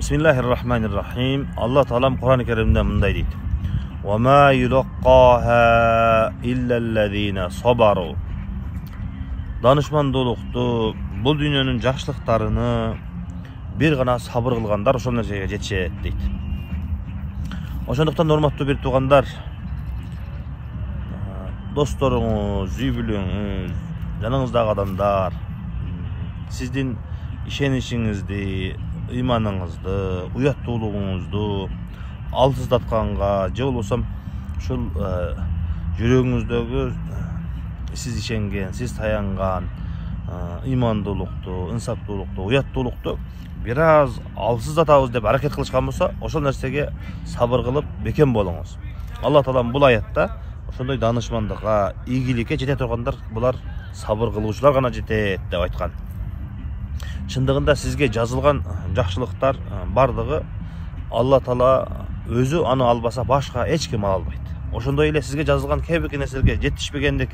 Bismillahirrahmanirrahim. Allah Teala Kur'an-ı Kerim'de mınday deydi. وَمَا يُلَقَّاهَا إِلَّا الَّذ۪ينَ صَبَرُوا. Danışmandoluktu, bu dünyanın жақшылықтарını bir gana sabır kılganlar ошол нерсеге жетишет дейт. Ошондуктан урматтуу бир туугандар, досторуңуз, үй бүлөңүз, жаныңыздагы адамдар сиздин ишеничиңизди, ыйманыңызды, уяттуулугуңузду алсыздатканга же болбосо ушул жүрөгүңүздөгү сиз ишенген, сиз таянган ыймандуулукту, инсаптуулукту, уяттуулукту бир аз алсыздатабыз деп аракет кылышкан болсо, ошол нерсеге сабыр кылып бекем болуңуз. Алла Таалам бул аятта ошондой данышмандыкка, ийгиликке жете тургандар булар сабыр кылуучулар гана жетет деп айткан. Чындыгында сизге жазылган жакшылыктар бардыгы Алла Таала өзү аны албаса башка эч ким ала албайт. Ошондой эле сизге жазылган кээ бир нерселерге жетишпегендик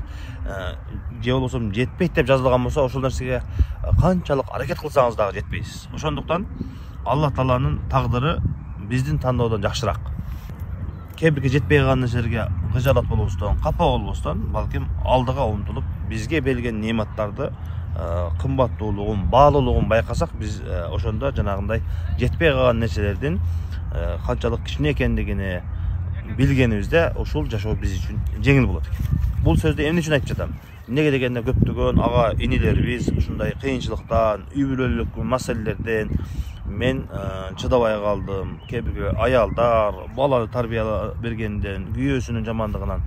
же болбосо жетпейт деп жазылган болсо, ошол нерсеге канчалык аракет кылсаңыз дагы жетпейсиз. Ошондуктан Алла Тааланын тагдыры биздин тандоодон жакшыраак. Кээ бирге жетпей калган нерселерге кыжалат болбостон, капа болбостон, балким алдыга умтулуп бизге берилген нематтарды кымбаттуулугун, баалуулугун байкасак, биз ошондо жанагындай жетпей калган нерселердин канчалык кичине экендигини билгенибизде ушул жашоо биз үчүн жеңил болот экен. Бул сөздү эмне үчүн айтып жатам? Эмнеге дегенде көптөгөн ага инилерибиз ушундай кыйынчылыктан, үй бүлөлүк маселелерден мен чыдабай калдым. Кээ бир аялдар баланы тарбия бергенден, күйөөсүнүн жамандыгынан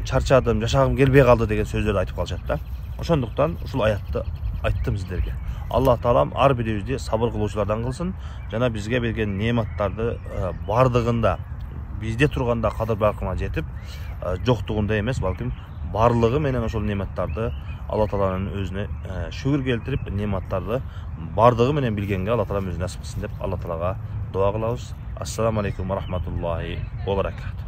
чарчадым, жашагым келбей калды деген сөздөрдү айтып калышат да. Ошондуктан ушул аятты айттым сиздерге. Алла Таалам ар бирибизди сабыр кылуучулардан кылсын, жана бизге берген нематтарды бардыгында бизде турганда кадыр-баркына жетип, жоктугунда эмес, балким барлыгы менен ошол нематтарды Алла Тааланын өзүнө шүгүр келтирип, нематтарды бардыгы менен билгенге Алла Таалам өзү насип кылсын деп Алла Таалага дуа кылабыз. Ассаламу алейкум ва рахматуллахи ва баракатух.